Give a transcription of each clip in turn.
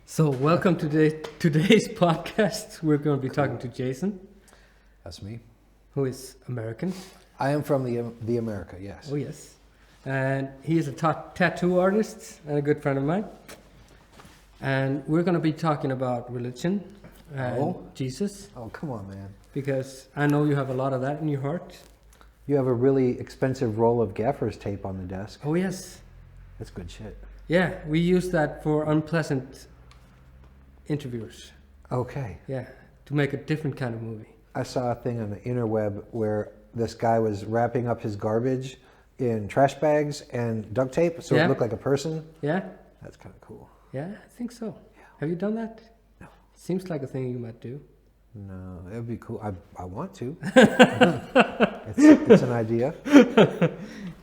So, welcome to today's podcast. We're going to be talking to Jason, That's me. who is American. I am from the America, yes. Oh, yes. And he is a tattoo artist and a good friend of mine. And we're going to be talking about religion and Jesus, Oh, come on, man. because I know you have a lot of that in your heart. You have a really expensive roll of gaffer's tape on the desk. Oh, yes. That's good shit. Yeah, we use that for unpleasant interviewers. Okay. Yeah, to make a different kind of movie. I saw a thing on the interweb where this guy was wrapping up his garbage in trash bags and duct tape so Yeah. it looked like a person. Yeah? That's kind of cool. Yeah, I think so. Yeah. Have you done that? No. Seems like a thing you might do. No, it would be cool. I want to. it's an idea.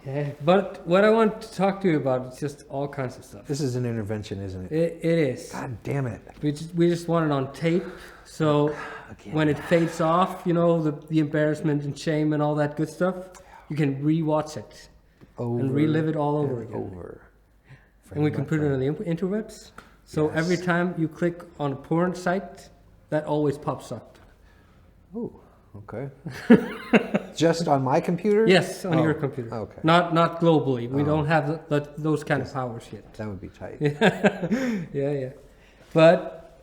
Yeah, but what I want to talk to you about is just all kinds of stuff. This is an intervention, isn't it? It is. God damn it. We just want it on tape, so Again. when it fades off, you know, the embarrassment and shame and all that good stuff, you can re-watch it and relive it all over again. Over. And we can put it on the interwebs. So Yes. every time you click on a porn site, that always pops up. Ooh, okay. Just on my computer? Yes, on Oh, your computer. okay. Not globally. We don't have those kind of powers yet. That would be tight. Yeah. But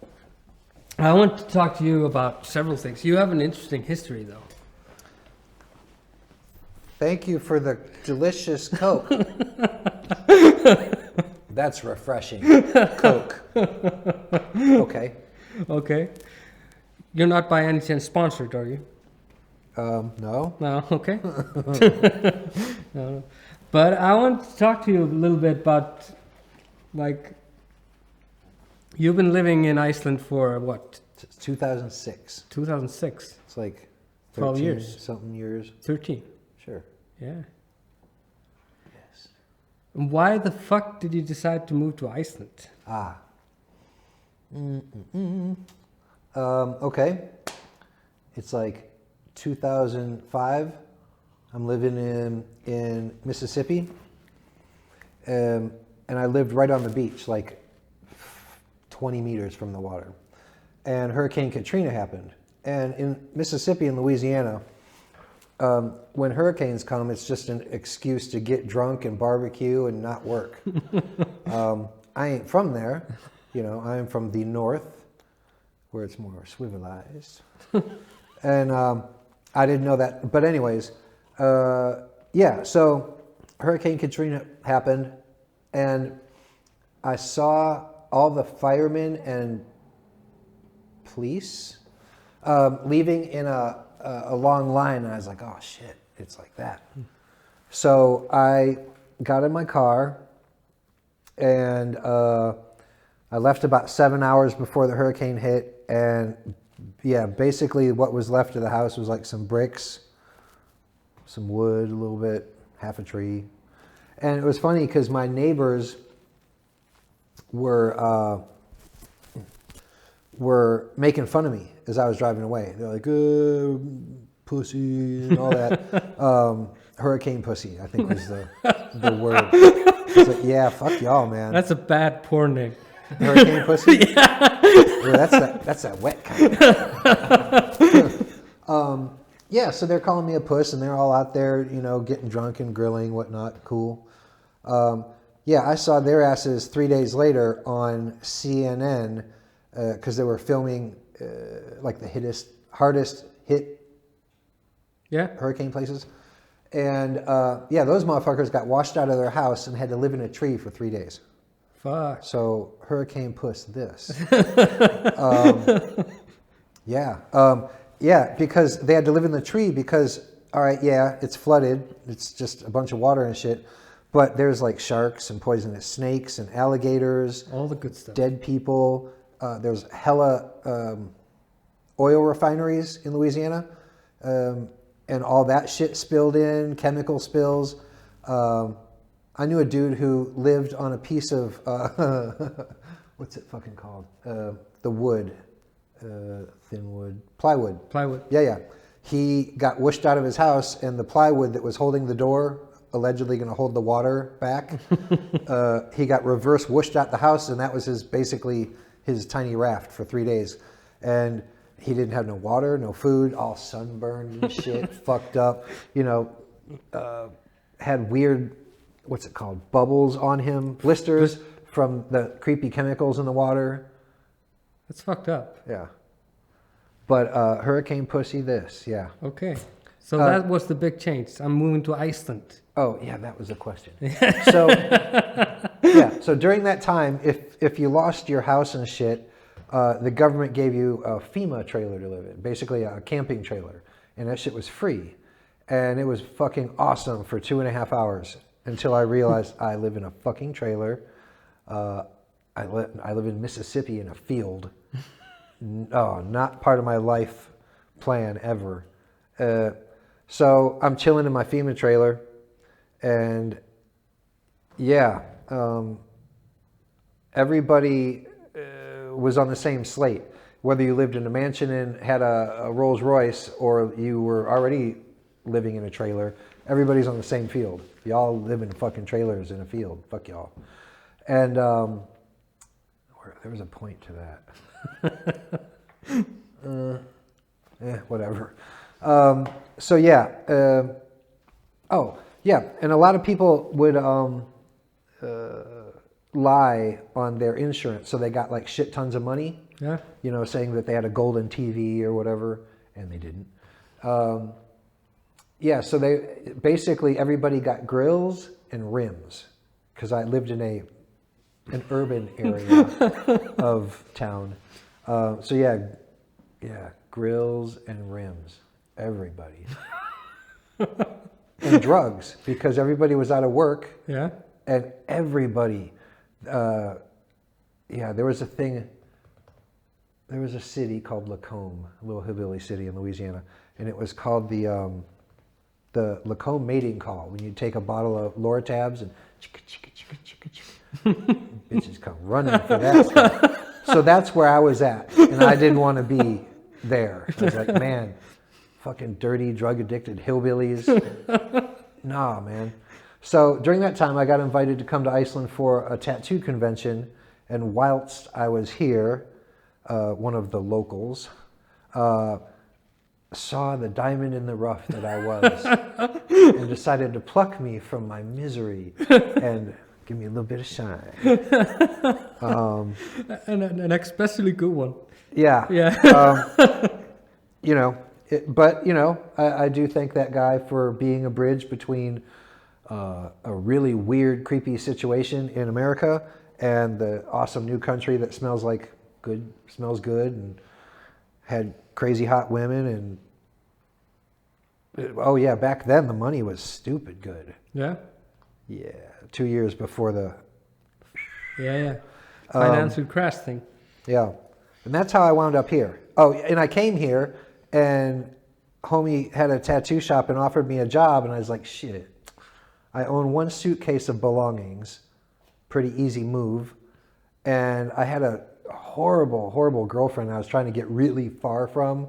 I want to talk to you about several things. You have an interesting history, though. Thank you for the delicious Coke. That's refreshing. Coke. Okay. Okay. You're not by any chance sponsored, are you? No. No. Okay. No. But I want to talk to you a little bit about, like, you've been living in Iceland for what? It's 2006. 2006. It's like 12 13 years. something years. 13. Sure. Yeah. Yes. And why the fuck did you decide to move to Iceland? Okay. It's like 2005. I'm living in Mississippi. And I lived right on the beach, like 20 meters from the water. And Hurricane Katrina happened. And in Mississippi and Louisiana, when hurricanes come, it's just an excuse to get drunk and barbecue and not work. I ain't from there. You know, I am from the north, where it's more civilized. And I didn't know that. But anyways, yeah, so Hurricane Katrina happened, and I saw all the firemen and police leaving in a long line, and I was like, oh shit, it's like that. So I got in my car, and I left about 7 hours before the hurricane hit, and yeah, basically what was left of the house was like some bricks, some wood, a little bit, half a tree. And it was funny because my neighbors were making fun of me as I was driving away. They're like, pussy and all that. Hurricane pussy, I think was the word. It's like, yeah, fuck y'all, man. That's a bad porn name. Hurricane pussy? Yeah. Well, that's that wet kind. Yeah, so they're calling me a puss, and they're all out there, you know, getting drunk and grilling, whatnot. Cool. Yeah, I saw their asses 3 days later on CNN because they were filming like the hardest hit hurricane places. And yeah, those motherfuckers got washed out of their house and had to live in a tree for 3 days. Fuck. So hurricane puss this. Yeah. Yeah, because they had to live in the tree because, all right, yeah, it's flooded. It's just a bunch of water and shit. But there's like sharks and poisonous snakes and alligators. All the good stuff. Dead people. There's hella oil refineries in Louisiana. And all that shit spilled in, chemical spills. I knew a dude who lived on a piece of, what's it fucking called? The wood. Thin wood, plywood. Plywood. Yeah. He got whooshed out of his house, and the plywood that was holding the door allegedly going to hold the water back. He got reverse whooshed out the house, and that was basically his tiny raft for 3 days. And he didn't have no water, no food, all sunburned and shit, fucked up, had weird, what's it called, bubbles on him, blisters from the creepy chemicals in the water. That's fucked up. Yeah. But Hurricane Pussy this, yeah. Okay. So that was the big change. I'm moving to Iceland. Oh, yeah, that was the question. So, yeah, so during that time, if you lost your house and shit, the government gave you a FEMA trailer to live in, basically a camping trailer. And that shit was free. And it was fucking awesome for 2.5 hours until I realized I live in a fucking trailer. I live in Mississippi in a field. Oh, not part of my life plan ever. So I'm chilling in my FEMA trailer, and yeah, everybody was on the same slate. Whether you lived in a mansion and had a Rolls Royce, or you were already living in a trailer, everybody's on the same field. Y'all live in fucking trailers in a field. Fuck y'all. And there was a point to that. Whatever. So yeah. Oh yeah, and a lot of people would lie on their insurance, so they got like shit tons of money. Yeah. Saying that they had a golden TV or whatever, and they didn't. Yeah, so they basically everybody got grills and rims, because I lived in an urban area of town. So yeah, grills and rims, everybody. And drugs, because everybody was out of work. Yeah. And everybody, there was a city called Lacombe, a little hillbilly city in Louisiana, and it was called the Lacombe mating call, when you take a bottle of Lortabs and bitches come running for that stuff. So that's where I was at, and I didn't want to be there. I was like, man, fucking dirty, drug-addicted hillbillies. Nah, man. So during that time, I got invited to come to Iceland for a tattoo convention, and whilst I was here, one of the locals saw the diamond in the rough that I was, and decided to pluck me from my misery and give me a little bit of shine. And an especially good one. Yeah. Yeah. I do thank that guy for being a bridge between a really weird, creepy situation in America and the awesome new country that smells good, and had crazy hot women. And oh yeah, back then the money was stupid good. Yeah. Yeah, 2 years before the financial crash thing. Yeah, and that's how I wound up here. Oh, and I came here, and homie had a tattoo shop and offered me a job, and I was like, shit, I own one suitcase of belongings, pretty easy move, and I had a horrible, horrible girlfriend I was trying to get really far from,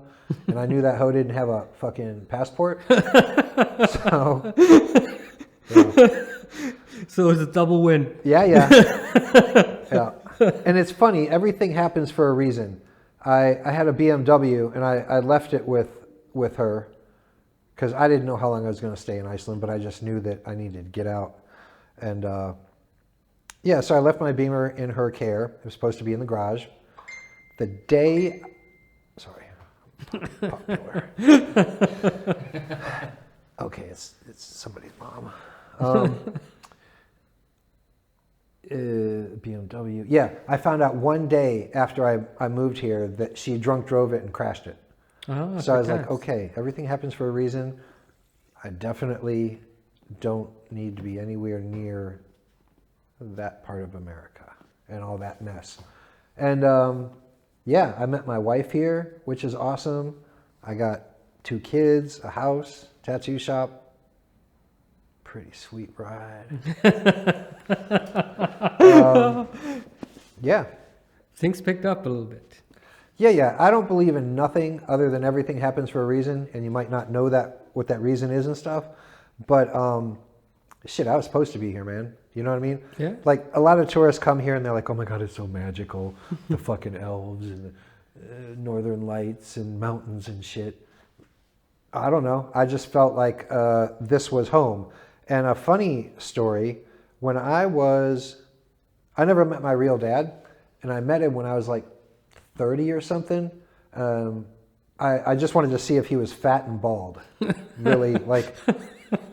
and I knew that hoe didn't have a fucking passport. So, yeah. So it's a double win. Yeah. Yeah. And it's funny, everything happens for a reason. I had a BMW, and I left it with her, because I didn't know how long I was going to stay in Iceland, but I just knew that I needed to get out. And so I left my Beamer in her care. It was supposed to be in the garage. The day, sorry, popular. Okay, it's somebody's mom. BMW. Yeah, I found out one day after I moved here that she drunk drove it and crashed it. Oh, so I was like, okay, everything happens for a reason. I definitely don't need to be anywhere near that part of America and all that mess. And I met my wife here, which is awesome. I got 2 kids, a house, tattoo shop. Pretty sweet ride. Yeah. Things picked up a little bit. Yeah. I don't believe in nothing other than everything happens for a reason, and you might not know what that reason is and stuff. But shit, I was supposed to be here, man. You know what I mean? Yeah. Like a lot of tourists come here and they're like, oh my God, it's so magical. The fucking elves and the northern lights and mountains and shit. I don't know. I just felt like this was home. And a funny story, when I never met my real dad, and I met him when I was like 30 or something. I just wanted to see if he was fat and bald. Really, like,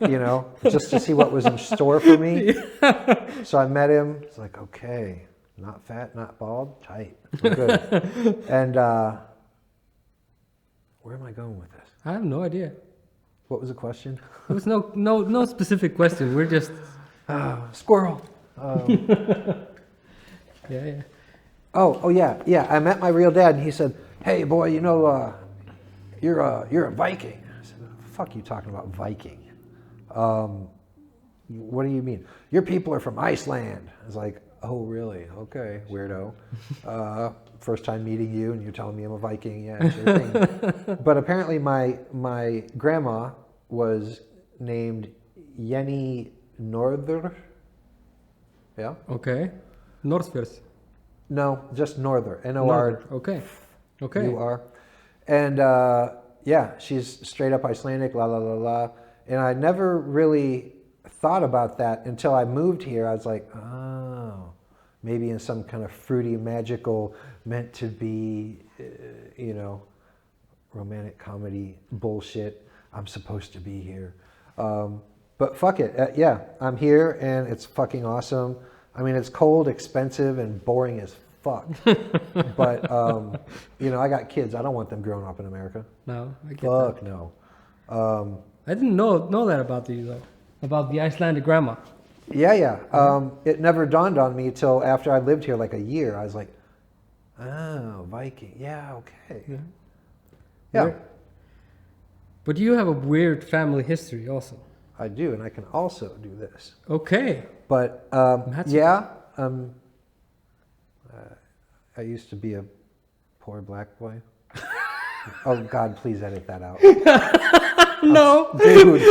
you know, just to see what was in store for me. Yeah. So I met him. It's like, okay, not fat, not bald, tight. We're good. And where am I going with this? I have no idea. What was the question? There was no specific question. We're just squirrel. Yeah. Oh yeah. I met my real dad, and he said, "Hey boy, you know, you're a Viking." I said, "Fuck you talking about Viking? What do you mean? Your people are from Iceland." I was like, "Oh really? Okay, weirdo. First time meeting you, and you're telling me I'm a Viking? Yeah, sure thing." But apparently, my grandma was named Jenny Norther. Yeah. Okay. Northfjords. No, just Norther. N-O-R. Okay. U-R. And yeah, she's straight up Icelandic, la la la la. And I never really thought about that until I moved here. I was like, oh, maybe in some kind of fruity, magical, meant to be, you know, romantic comedy bullshit. I'm supposed to be here. But fuck it. Yeah, I'm here and it's fucking awesome. I mean, it's cold, expensive, and boring as fuck. But, you know, I got kids. I don't want them growing up in America. No, I get Fuck that. no. I didn't know that about you, though. About the Icelandic grandma. Yeah. It never dawned on me till after I lived here like a year. I was like, oh, Viking. Yeah, okay. Yeah. Weird. But you have a weird family history also. I do, and I can also do this. Okay. But yeah, I used to be a poor black boy. Oh God, please edit that out. No, dude.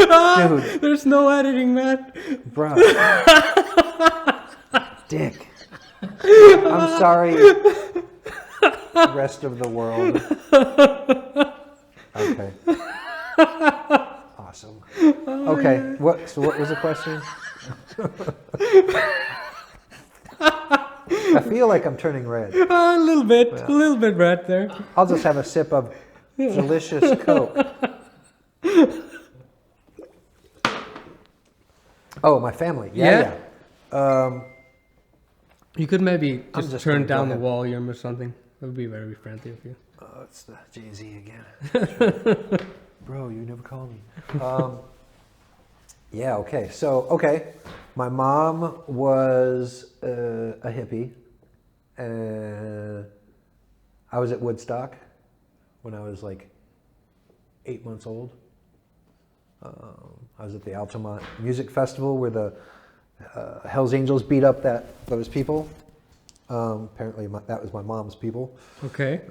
There's no editing, man. Bro, dick. I'm sorry, rest of the world. Okay. Awesome. Okay. What was the question? I feel like I'm turning red. A little bit red there. I'll just have a sip of delicious Coke. Oh, my family. Yeah. You could maybe I'm just turn gonna down go the ahead. volume or something. That would be very friendly of you. Oh, it's the Jay-Z again. Bro, you never call me. Yeah, okay. So, okay. My mom was a hippie. I was at Woodstock when I was like 8 months old. I was at the Altamont Music Festival where the Hells Angels beat up those people. Apparently that was my mom's people. Okay.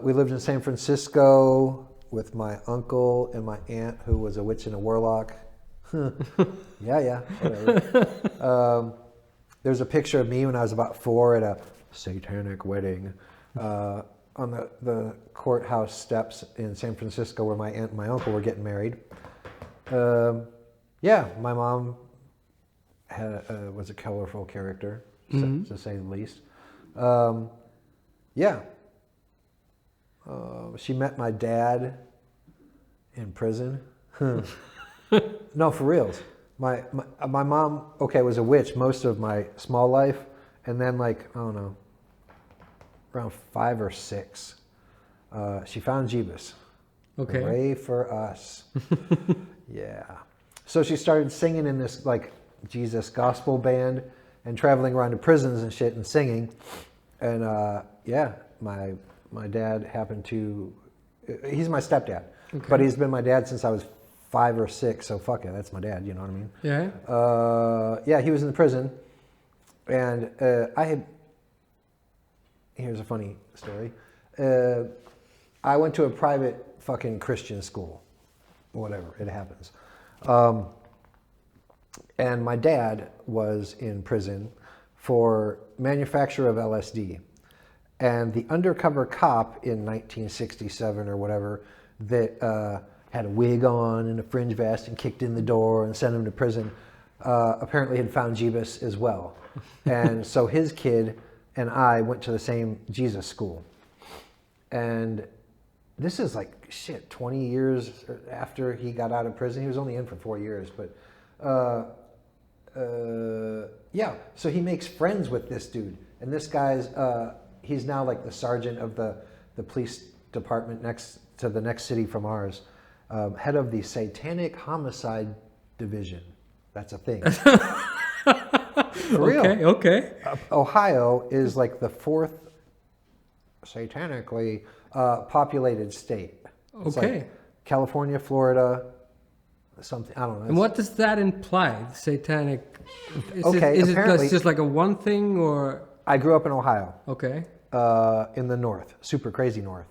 We lived in San Francisco with my uncle and my aunt who was a witch and a warlock. Yeah, whatever. There's a picture of me when I was about 4 at a satanic wedding on the courthouse steps in San Francisco where my aunt and my uncle were getting married. Yeah, my mom was a colorful character, to say the least. Yeah. She met my dad in prison. No, for reals. My mom, okay, was a witch most of my small life. And then like, I don't know, around 5 or 6, she found Jeebus. Okay. Hooray for us. Yeah. So she started singing in this like Jesus gospel band and traveling around to prisons and shit and singing. And yeah, my dad happened to, he's my stepdad, but he's been my dad since I was 5 or 6. So fuck it, that's my dad. You know what I mean? Yeah. Yeah, he was in the prison, and here's a funny story. I went to a private fucking Christian school, whatever, it happens. And my dad was in prison for manufacture of LSD. And the undercover cop in 1967 or whatever that had a wig on and a fringe vest and kicked in the door and sent him to prison apparently had found Jeebus as well. And so his kid and I went to the same Jesus school. And this is like, shit, 20 years after he got out of prison. He was only in for 4 years, but yeah. So he makes friends with this dude. And this guy's, he's now like the sergeant of the police department next to the next city from ours. Head of the Satanic Homicide Division. That's a thing. For real. Okay. Ohio is like the 4th satanically populated state. It's Okay. like California, Florida, something, I don't know. And what does that imply? Satanic? Is Okay, it apparently- just like a one thing or? I grew up in Ohio, Okay. in the north, super crazy north.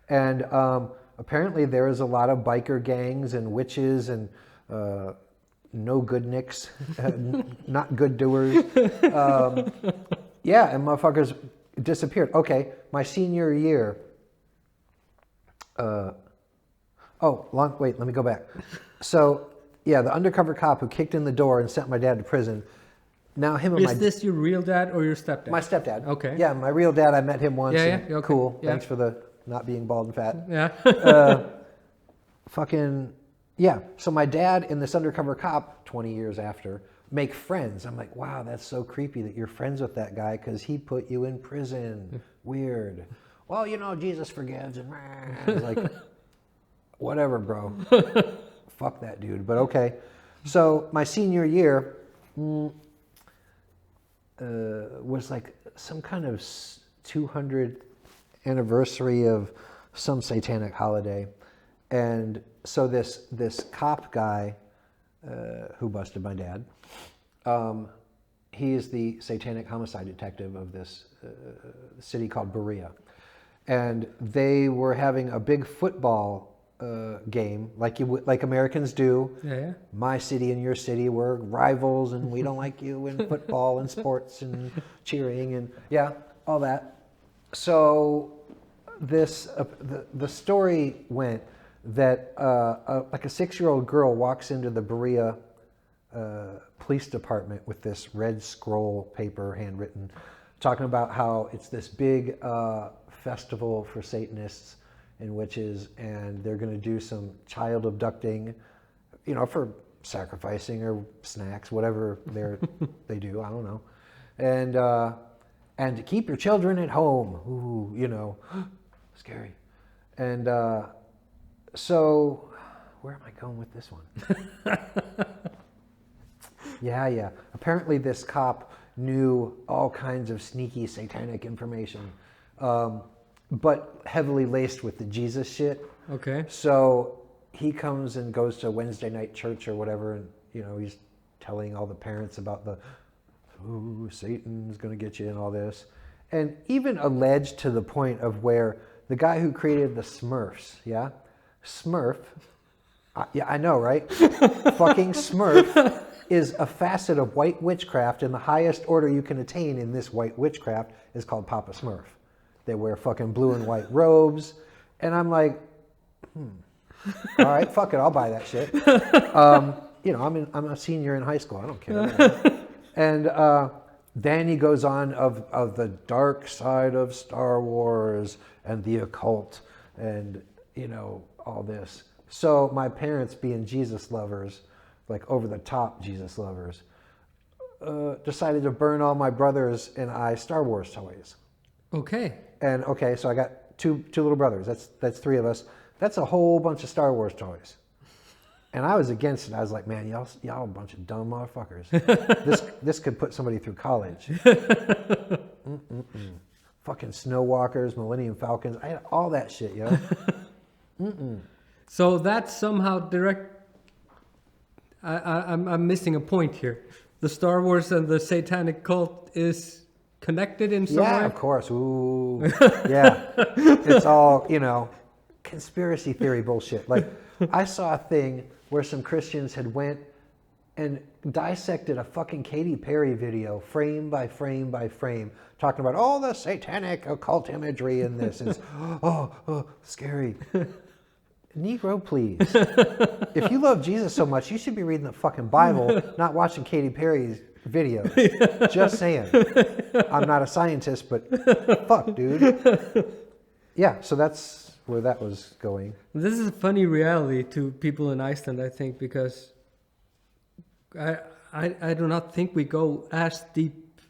And apparently there is a lot of biker gangs and witches and no good nicks, not good doers. Yeah, and motherfuckers disappeared. Okay, my senior year. Wait, let me go back. So, yeah, the undercover cop who kicked in the door and sent my dad to prison. Now him and Is this your real dad or your stepdad? my stepdad. Okay. Yeah, my real dad. I met him once. Yeah, and okay, Cool. yeah. Thanks for the not being bald and fat. Yeah. Fucking yeah. So my dad and this undercover cop, 20 years after, make friends. I'm like, wow, that's so creepy that you're friends with that guy because he put you in prison. Weird. Well, you know, Jesus forgives, and I was like, whatever, bro. Fuck that dude. But okay. So my senior year was like some kind of 200th anniversary of some satanic holiday, and so this cop guy who busted my dad, he is the satanic homicide detective of this city called Berea, and they were having a big football game like Americans do. Yeah. My city and your city were rivals, and we don't like you in football and sports and cheering and yeah, all that. So this the story went that like a 6-year-old girl walks into the Berea police department with this red scroll paper, handwritten, talking about how it's this big festival for Satanists and witches, and they're going to do some child abducting, you know, for sacrificing or snacks, whatever they do. I don't know, and to keep your children at home. Ooh, you know, scary. And so, where am I going with this one? Yeah. Apparently, this cop knew all kinds of sneaky satanic information. But heavily laced with the Jesus shit. Okay. So he comes and goes to Wednesday night church or whatever, and you know, he's telling all the parents about Satan's gonna get you and all this, and even alleged to the point of where the guy who created the Smurfs, Smurf, yeah, I know, right? Fucking Smurf is a facet of white witchcraft, and the highest order you can attain in this white witchcraft is called Papa Smurf. They wear fucking blue and white robes. And I'm like, all right, fuck it, I'll buy that shit. You know, I'm a senior in high school. I don't care. And then he goes on of the dark side of Star Wars and the occult and, you know, all this. So my parents, being Jesus lovers, like over the top Jesus lovers, decided to burn all my brothers and I Star Wars toys. Okay. And okay, so I got two little brothers. That's 3 of us. That's a whole bunch of Star Wars toys. And I was against it. I was like, man, y'all a bunch of dumb motherfuckers. This could put somebody through college. Fucking Snow Walkers, Millennium Falcons, I had all that shit, yo. So that's somehow direct. I'm missing a point here. The Star Wars and the satanic cult is connected in some way? Yeah, of course. Ooh, yeah. It's all, you know, conspiracy theory bullshit. Like, I saw a thing where some Christians had went and dissected a fucking Katy Perry video frame by frame by frame, talking about all the satanic occult imagery in this. It's scary. Negro, please. If you love Jesus so much, you should be reading the fucking Bible, not watching Katy Perry's videos. Just saying. I'm not a scientist, but fuck, dude. Yeah, so that's where that was going. This is a funny reality to people in Iceland, I think, because I do not think we go as deep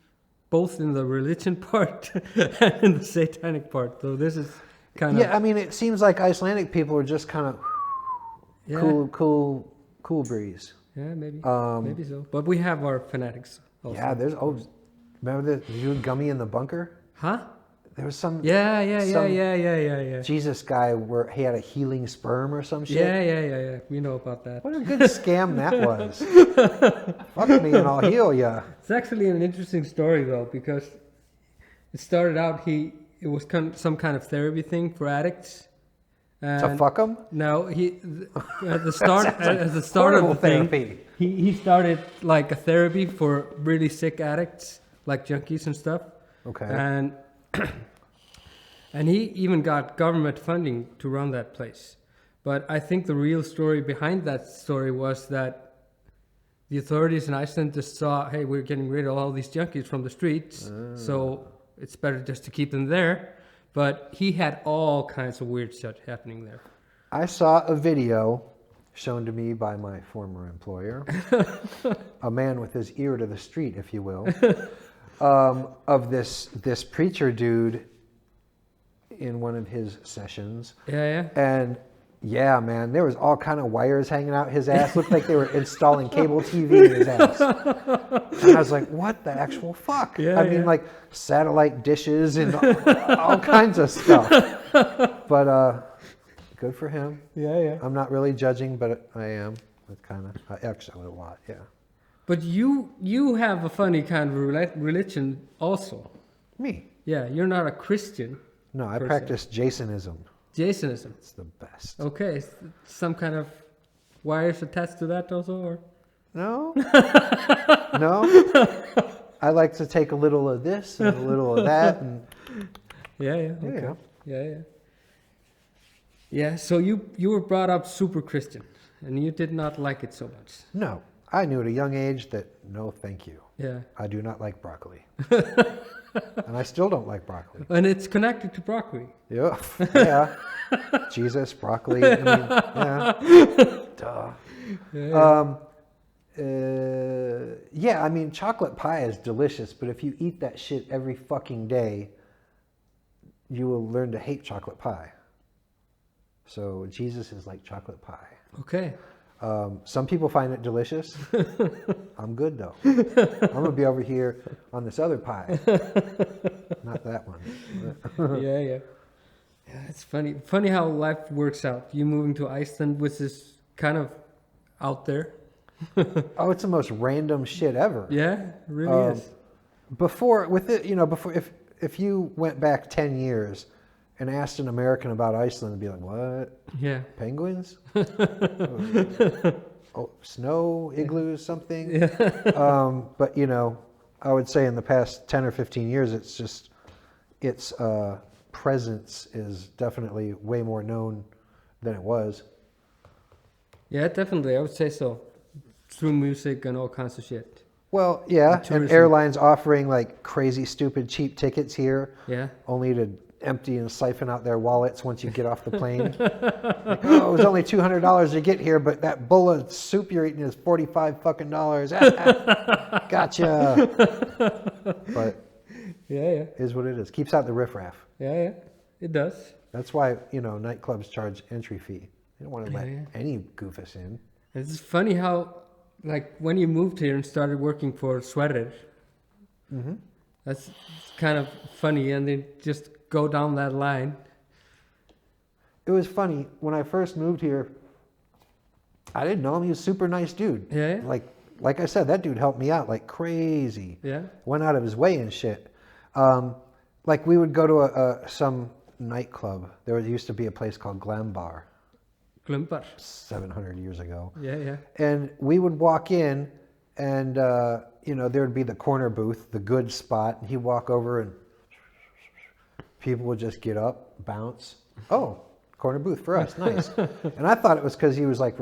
both in the religion part and in the satanic part. So this is kind of... Yeah, I mean, it seems like Icelandic people are just kind of cool breeze. Yeah, maybe so. But we have our fanatics also. Yeah, remember the dude Gummy in the bunker? Huh? There was some Yeah. Jesus guy where he had a healing sperm or some shit. Yeah. We know about that. What a good scam that was. Fuck me and I'll heal ya. It's actually an interesting story though, because it started out it was some kind of therapy thing for addicts. To fuck him? No, at the start of the thing, he started like a therapy for really sick addicts, like junkies and stuff. Okay. And he even got government funding to run that place. But I think the real story behind that story was that the authorities in Iceland just saw, hey, we're getting rid of all these junkies from the streets, so it's better just to keep them there. But he had all kinds of weird shit happening there. I saw a video shown to me by my former employer, a man with his ear to the street, if you will, of this preacher dude in one of his sessions. Yeah. And yeah, man, there was all kind of wires hanging out his ass. Looked like they were installing cable TV in his ass. And I was like, what the actual fuck? I mean, like satellite dishes and all kinds of stuff. But good for him. Yeah. I'm not really judging, but I am. Actually a lot, yeah. But you have a funny kind of religion also. Me? Yeah, you're not a Christian. No, I practice Jasonism. Jasonism. It's the best. Okay, some kind of wires attached to that also, or? No. No. I like to take a little of this and a little of that, and Okay. Yeah. Yeah. So you were brought up super Christian, and you did not like it so much. No, I knew at a young age that no, thank you. Yeah. I do not like broccoli. And I still don't like broccoli. And it's connected to broccoli. Yeah. Jesus, broccoli. I mean, yeah. Duh. Yeah, I mean, chocolate pie is delicious, but if you eat that shit every fucking day, you will learn to hate chocolate pie. So Jesus is like chocolate pie. Okay. Some people find it delicious. I'm good though. I'm gonna be over here on this other pie, not that one. Yeah. It's funny how life works out. You moving to Iceland, which is kind of out there. Oh, it's the most random shit ever. Yeah, it really is. Before if you went back 10 years and asked an American about Iceland, they'd be like, what? Yeah. Penguins? Snow, igloos, something? Yeah. But, I would say in the past 10 or 15 years, its presence is definitely way more known than it was. Yeah, definitely. I would say so. Through music and all kinds of shit. Well, yeah, and airlines offering like crazy, stupid, cheap tickets here. Yeah. Only to empty and siphon out their wallets once you get off the plane. Like, oh, it was only $200 to get here, but that bowl of soup you're eating is $45 fucking dollars. Gotcha. But yeah, is what it is. Keeps out the riffraff. Yeah, it does. That's why nightclubs charge entry fee. They don't want to let any goofus in. It's funny how, like, when you moved here and started working for Sverrir, that's kind of funny, and then just go down that line. It was funny when I first moved here. I didn't know him. He was a super nice dude. Yeah. Like I said, that dude helped me out like crazy. Yeah. Went out of his way and shit. Like we would go to some nightclub. There used to be a place called Glam Bar. Glumbar. 700 years ago. Yeah, yeah. And we would walk in, and there would be the corner booth, the good spot, and he'd walk over, and people would just get up, bounce. Oh, corner booth for us, nice. And I thought it was because he was like,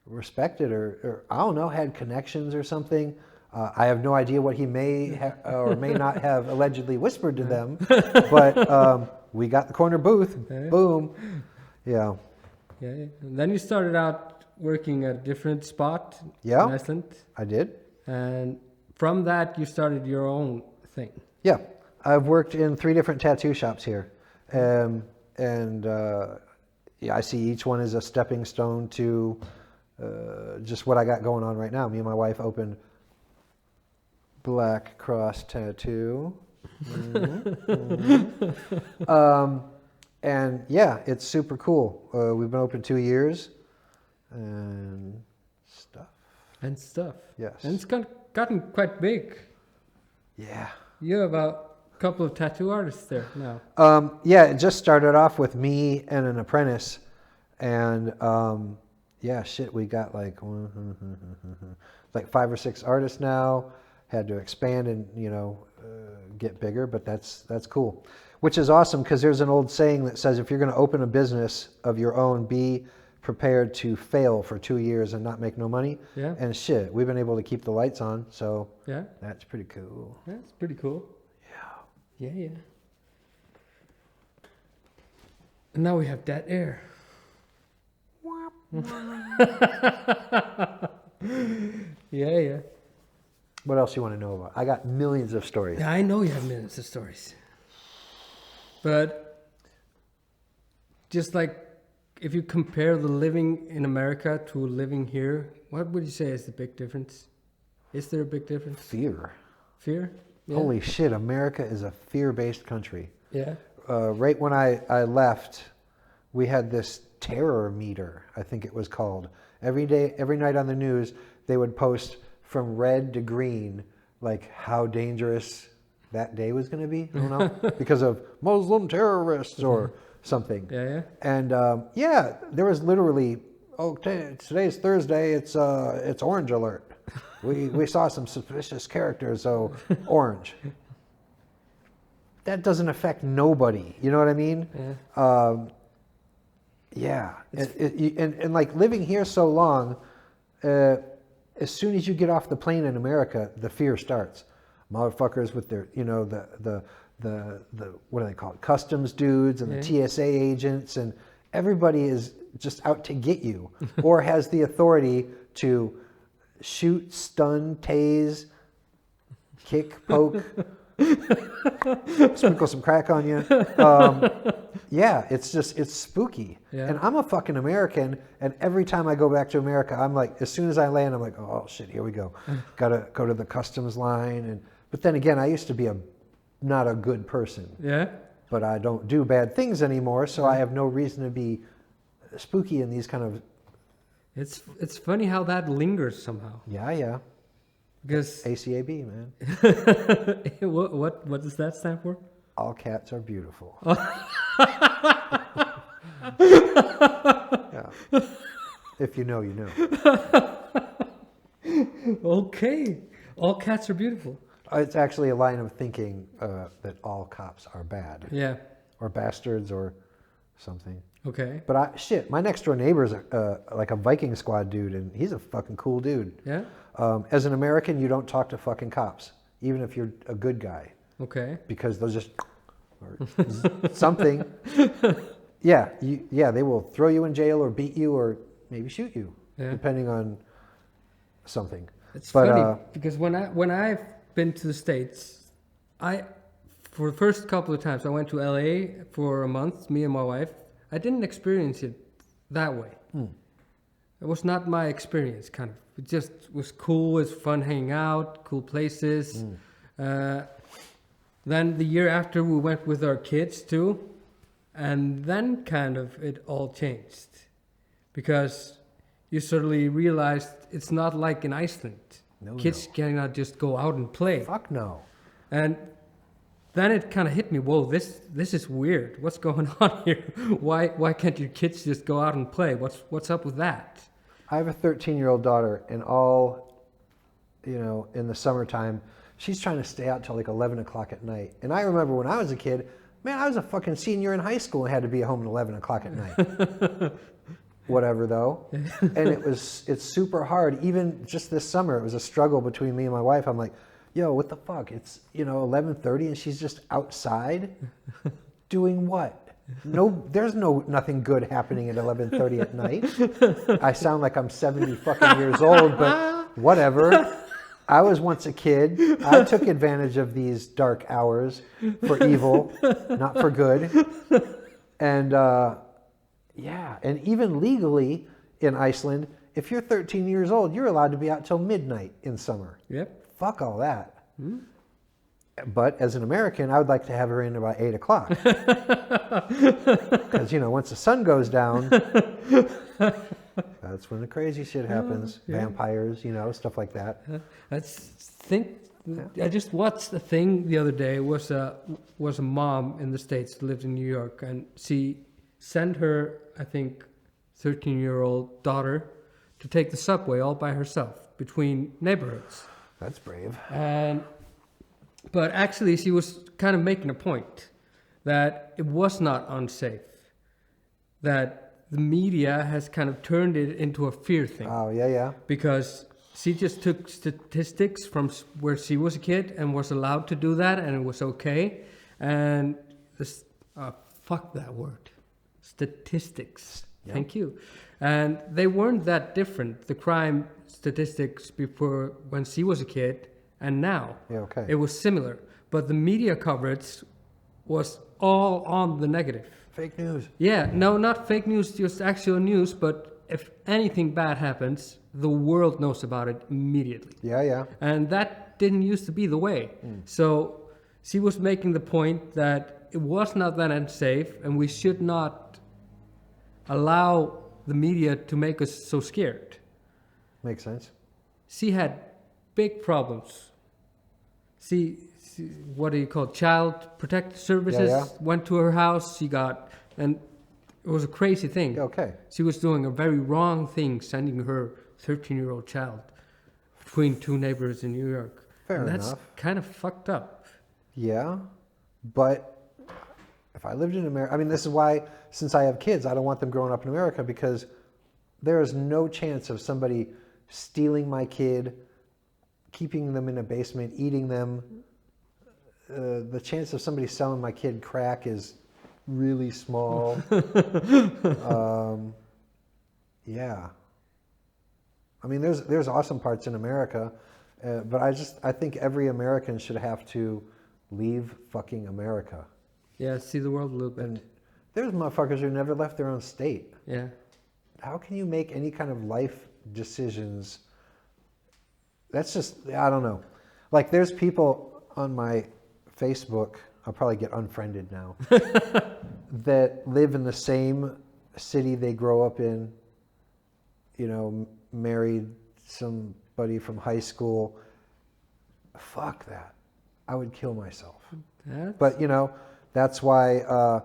respected or I don't know, had connections or something. I have no idea what he may or may not have allegedly whispered to them, but we got the corner booth. Yeah. Boom. Yeah. Yeah, yeah. And then you started out working at a different spot Yeah. in Iceland. I did. And from that, you started your own thing. Yeah. I've worked in 3 different tattoo shops here. I see each one as a stepping stone to just what I got going on right now. Me and my wife opened Black Kross Tattoo. And yeah, it's super cool. We've been open 2 years and stuff. And stuff. Yes. And it's gotten quite big. Yeah. You have a couple of tattoo artists there now. Yeah, it just started off with me and an apprentice. And we got like 5 or 6 artists now. Had to expand and get bigger, but that's cool. Which is awesome because there's an old saying that says if you're going to open a business of your own, be prepared to fail for 2 years and not make no money. Yeah. And shit, we've been able to keep the lights on, so Yeah. that's pretty cool. That's pretty cool. Yeah. Yeah, yeah. And now we have dead air. Yeah, yeah. What else you want to know about? I got millions of stories. Yeah, I know you have millions of stories. But just like if you compare the living in America to living here, what would you say is the big difference? Is there a big difference? Fear. Fear? Yeah. Holy shit, America is a fear-based country. Yeah. Right when I left, we had this terror meter, I think it was called. Every night on the news, they would post from red to green, like how dangerous that day was going to be. I don't know, because of Muslim terrorists or something. Yeah, yeah. And there was literally, today's Thursday. It's orange alert. We saw some suspicious characters, so orange. That doesn't affect nobody. You know what I mean? Yeah. And like living here so long, as soon as you get off the plane in America, the fear starts. Motherfuckers with their, the what do they call it? Customs dudes and the TSA agents, and everybody is just out to get you, or has the authority to shoot, stun, tase, kick, poke, sprinkle some crack on you. It's spooky. Yeah. And I'm a fucking American, and every time I go back to America, I'm like, as soon as I land, I'm like, oh shit, here we go. Gotta go to the customs line. But then again, I used to be not a good person. Yeah. But I don't do bad things anymore, so I have no reason to be spooky in these kind of... It's funny how that lingers somehow. Yeah. Because ACAB, man. what does that stand for? All cats are beautiful. Yeah. If you know, you know. Okay. All cats are beautiful. It's actually a line of thinking that all cops are bad. Yeah. Or bastards or something. Okay. But my next door neighbor's like a Viking Squad dude, and he's a fucking cool dude. Yeah. As an American, you don't talk to fucking cops, even if you're a good guy. Okay. Because they'll just or something. Yeah, they will throw you in jail or beat you or maybe shoot you, depending on something. It's funny because when I've been to the States, for the first couple of times I went to LA for a month, me and my wife. I didn't experience it that way. It was not my experience, kind of. It just was cool. It was fun hanging out, cool places. Then the year after, we went with our kids too. And then kind of it all changed. Because you suddenly realized it's not like in Iceland. Kids cannot just go out and play. Fuck no. And then it kind of hit me. Whoa, this is weird. What's going on here? Why can't your kids just go out and play? What's up with that? I have a 13-year-old daughter, and in the summertime, she's trying to stay out till like 11 o'clock at night. And I remember when I was a kid, man, I was a fucking senior in high school and had to be home at 11 o'clock at night. Whatever, though. And it's super hard. Even just this summer, it was a struggle between me and my wife. I'm like, yo, what the fuck? It's, 11:30 and she's just outside doing what? No, there's nothing good happening at 11:30 at night. I sound like I'm 70 fucking years old, but whatever. I was once a kid. I took advantage of these dark hours for evil, not for good. And and even legally in Iceland, if you're 13 years old, you're allowed to be out till midnight in summer. Yep. Fuck all that. But as an American, I would like to have her in about 8 o'clock. Because, once the sun goes down, that's when the crazy shit happens. Vampires, stuff like that. I just watched a thing the other day. It was a mom in the States who lived in New York, and she sent her, I think, 13-year-old daughter to take the subway all by herself between neighborhoods. That's brave. But actually, she was kind of making a point that it was not unsafe, that the media has kind of turned it into a fear thing. Oh, yeah. Because she just took statistics from where she was a kid and was allowed to do that, and it was okay. And this, fuck that word, statistics. Yep. Thank you. And they weren't that different, the crime statistics before when she was a kid and now. Yeah, okay. It was similar, but the media coverage was all on the negative. Fake news. Yeah, no, not fake news, just actual news, but if anything bad happens, the world knows about it immediately. Yeah. And that didn't used to be the way. So she was making the point that it was not that unsafe, and we should not allow the media to make us so scared. Makes sense. She had big problems. She what do you call it? Child Protective Services went to her house. And it was a crazy thing. Okay. She was doing a very wrong thing, sending her 13-year-old child between two neighbors in New York. Fair and enough. That's kind of fucked up. Yeah, but if I lived in America, this is why, since I have kids, I don't want them growing up in America, because there is no chance of somebody stealing my kid, keeping them in a basement, eating them. The chance of somebody selling my kid crack is really small. Yeah. There's awesome parts in America, but I think every American should have to leave fucking America. Yeah, see the world a little bit. And there's motherfuckers who never left their own state. Yeah. How can you make any kind of life decisions? That's just, I don't know. Like, there's people on my Facebook, I'll probably get unfriended now, that live in the same city they grow up in, married somebody from high school. Fuck that. I would kill myself. But, that's why, I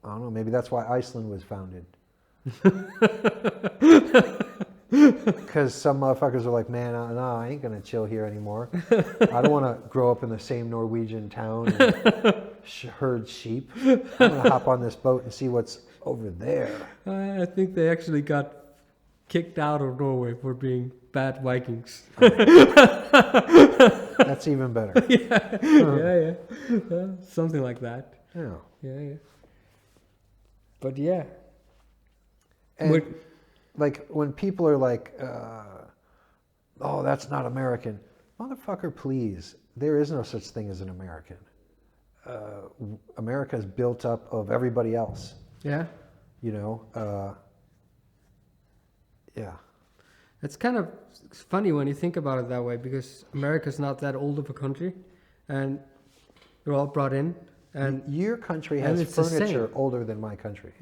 don't know, maybe that's why Iceland was founded. Because some motherfuckers are like, man, no, I ain't going to chill here anymore. I don't want to grow up in the same Norwegian town and herd sheep. I'm going to hop on this boat and see what's over there. I think they actually got kicked out of Norway for being bad Vikings. That's even better. Yeah. Something like that. Yeah. But yeah. And like when people are like, oh, that's not American. Motherfucker, please. There is no such thing as an American. America is built up of everybody else. Yeah. Yeah. It's kind of funny when you think about it that way, because America's not that old of a country, and they're all brought in. And your country has furniture older than my country.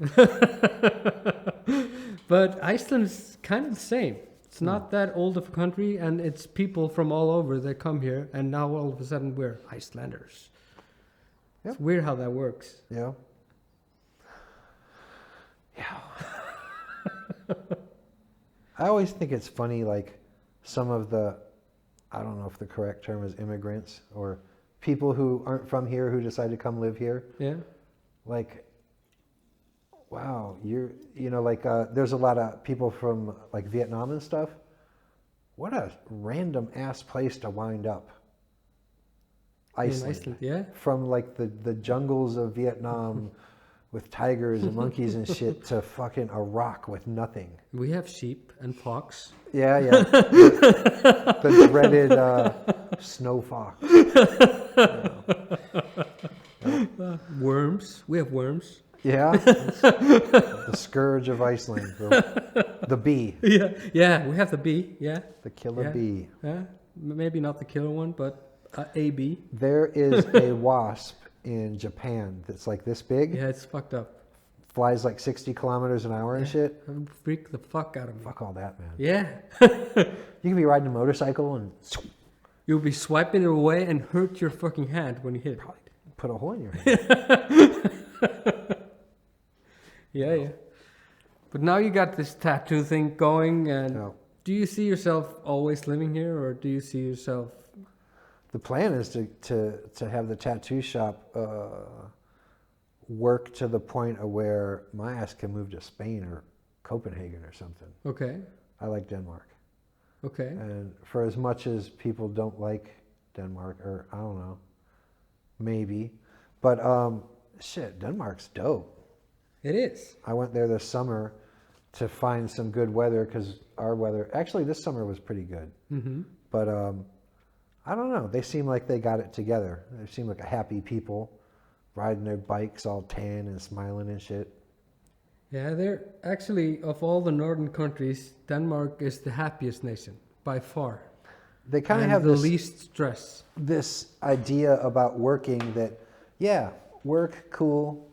But Iceland is kind of the same. It's not that old of a country, and it's people from all over that come here, and now all of a sudden we're Icelanders. Yep. It's weird how that works. Yeah. Yeah. I always think it's funny, like some of the, I don't know if the correct term is immigrants or people who aren't from here who decide to come live here. Yeah. Like, wow, there's a lot of people from like Vietnam and stuff. What a random ass place to wind up. Iceland. In Iceland, yeah. From like the jungles of Vietnam with tigers and monkeys and shit to fucking a rock with nothing. We have sheep and fox. Yeah. The dreaded snow fox. Worms. We have worms. Yeah. The scourge of Iceland. The bee. Yeah, we have the bee. Yeah. The killer bee. Yeah. Maybe not the killer one, but a bee. There is a wasp in Japan that's like this big. Yeah, it's fucked up. Flies like 60 kilometers an hour and shit. It would freak the fuck out of me. Fuck all that, man. Yeah. You can be riding a motorcycle and You'll be swiping it away and hurt your fucking hand when you hit it. put a hole in your hand. Yeah. But now you got this tattoo thing going, and No. do you see yourself always living here, or do you see yourself? The plan is to have the tattoo shop work to the point of where my ass can move to Spain or Copenhagen or something. Okay. I like Denmark. Okay. And for as much as people don't like Denmark, or I don't know, maybe, but shit, Denmark's dope. It is. I went there this summer to find some good weather because our weather, actually this summer was pretty good. Mm-hmm. But I don't know, they seem like they got it together. They seem like a happy people, riding their bikes all tan and smiling and shit. Yeah, they're actually, of all the northern countries, Denmark is the happiest nation by far. They kind of And have the this, least stress. this idea about working that, yeah, work, cool,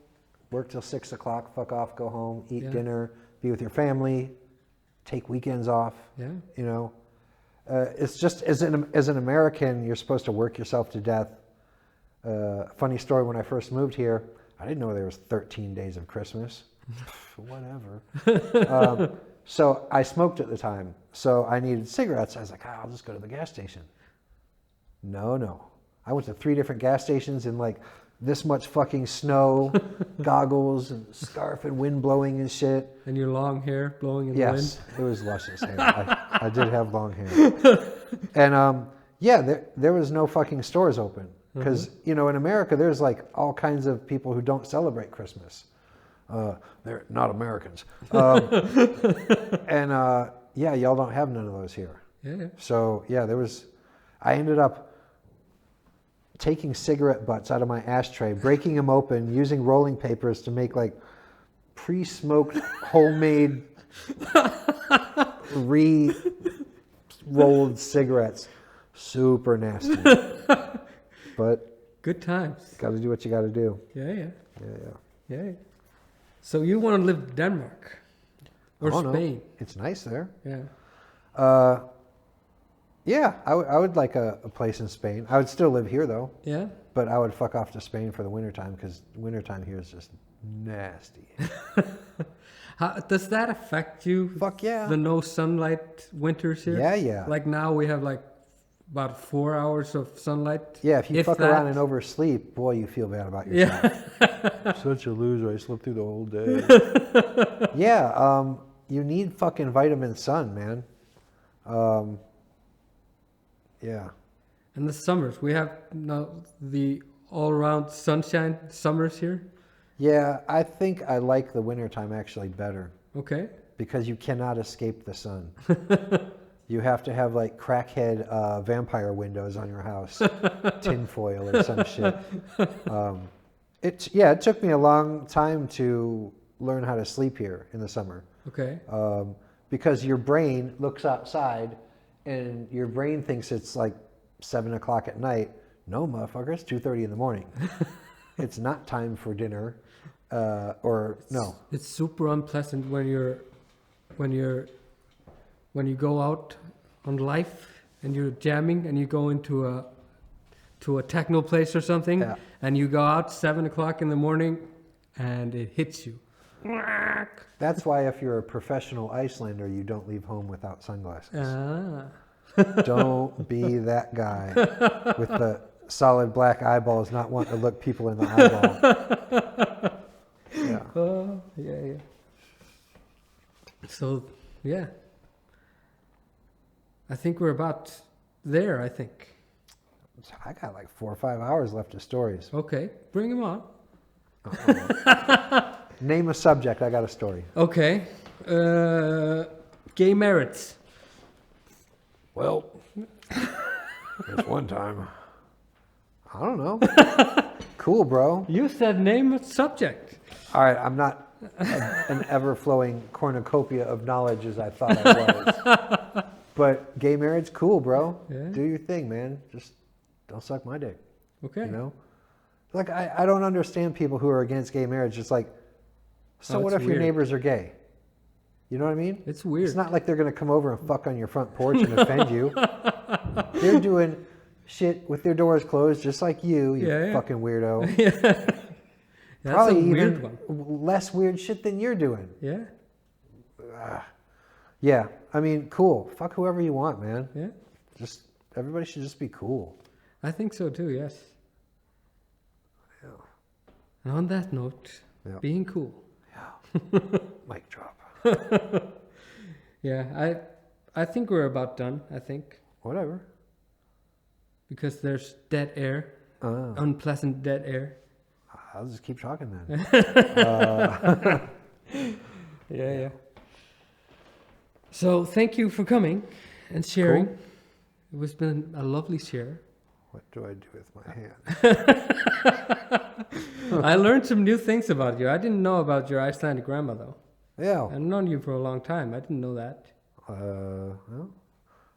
work till 6 o'clock, fuck off, go home, eat dinner, be with your family, take weekends off. Yeah. You know, it's just as an American, you're supposed to work yourself to death. Funny story: when I first moved here, I didn't know there was 13 days of Christmas. Whatever. So I smoked at the time, so I needed cigarettes. I was like, I'll just go to the gas station. No. I went to 3 different gas stations in like this much fucking snow, goggles and scarf and wind blowing and shit. And your long hair blowing in the wind. Yes, it was luscious hair. I did have long hair. And there was no fucking stores open. Because, in America, there's like all kinds of people who don't celebrate Christmas. They're not Americans. And y'all don't have none of those here. Yeah. So, I ended up taking cigarette butts out of my ashtray, breaking them open, using rolling papers to make like pre-smoked, homemade, re-rolled cigarettes. Super nasty. But good times. got to do what you got to do. Yeah. So you want to live in Denmark or Spain? No. It's nice there. Yeah. I would like a place in Spain. I would still live here though. Yeah. But I would fuck off to Spain for the wintertime because wintertime here is just nasty. How, does that affect you? Fuck yeah. The no sunlight winters here? Yeah. Like now we have like about 4 hours of sunlight. Yeah, if you fuck around and oversleep, boy, you feel bad about yourself. Yeah. Such a loser. I slept through the whole day. You need fucking vitamin sun, man. Yeah. And the summers, we have now the all-around sunshine summers here. Yeah, I think I like the wintertime actually better. Okay. Because you cannot escape the sun. You have to have like crackhead vampire windows on your house, tinfoil or some shit. It took me a long time to learn how to sleep here in the summer. Okay. Because your brain looks outside and your brain thinks it's like 7 o'clock at night. No, motherfucker, it's 2:30 in the morning. It's not time for dinner. No. It's super unpleasant when when you go out on life and you're jamming and you go into a techno place or something, Yeah. and you go out 7 o'clock in the morning and it hits you. That's why if you're a professional Icelander, you don't leave home without sunglasses. Ah. Don't be that guy with the solid black eyeballs not wanting to look people in the eyeball. Yeah. Oh, yeah. So, yeah. I think we're about there, I think. I got like 4 or 5 hours left of stories. Okay, bring them on. Name a subject, I got a story. Okay. Gay marriage. Well, there's one time. I don't know. Cool, bro. You said name a subject. All right, I'm not an ever-flowing cornucopia of knowledge as I thought I was. But gay marriage, cool, bro. Yeah. Do your thing, man. Just don't suck my dick. Okay. You know? Like, I don't understand people who are against gay marriage. It's like, so Oh, what it's if your weird. neighbors are gay? You know what I mean? It's weird. It's not like they're going to come over and fuck on your front porch and offend you. They're doing shit with their doors closed just like you Yeah. fucking weirdo. That's Probably a weird even one. less weird shit than you're doing. Yeah. Yeah, I mean, cool. Fuck whoever you want, man. Yeah. Just everybody should just be cool. I think so too, yes. Yeah. And on that note, Yeah. being cool. Yeah. Mic drop. Yeah, I think we're about done, I think. Whatever. Because there's dead air. Uh, Unpleasant dead air. I'll just keep talking then. Yeah. So thank you for coming and sharing. Cool. It was been a lovely share. What do I do with my hand? I learned some new things about you. I didn't know about your Icelandic grandma though. Yeah. I've known you for a long time. I didn't know that. Well,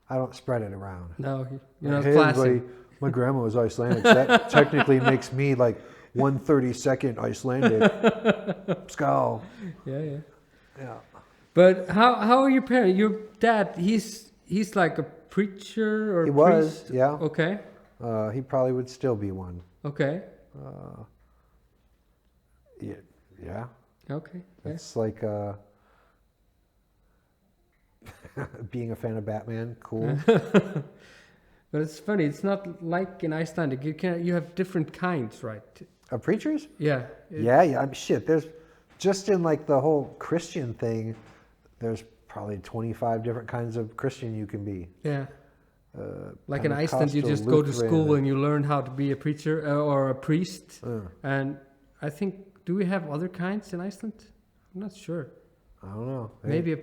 I don't spread it around. No, you're not Hey, classy. everybody, my grandma was Icelandic. That technically makes me like 1/32nd Icelandic. Skull. Yeah. Yeah. But how are your parents? Your dad, he's like a preacher or He priest? was, yeah. Okay. He probably would still be one. Okay. Yeah. Okay. Yeah. It's like being a fan of Batman. Cool. But it's funny. It's not like in Icelandic. You have different kinds, right? Of preachers? Yeah. Yeah. Shit. There's just in like the whole Christian thing. There's probably 25 different kinds of Christian you can be. Yeah. Like in Iceland, you Pentecostal, just go to school Lutheran. and you learn how to be a preacher or a priest. And I think, do we have other kinds in Iceland? I'm not sure. I don't know. Maybe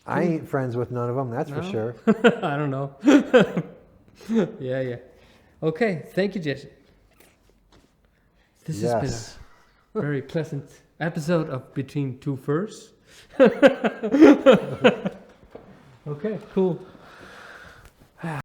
I ain't friends with none of them. That's for No? sure. I don't know. Yeah. Okay, thank you, Jesse. This has been a very pleasant episode of Between Two Furs. Okay, cool.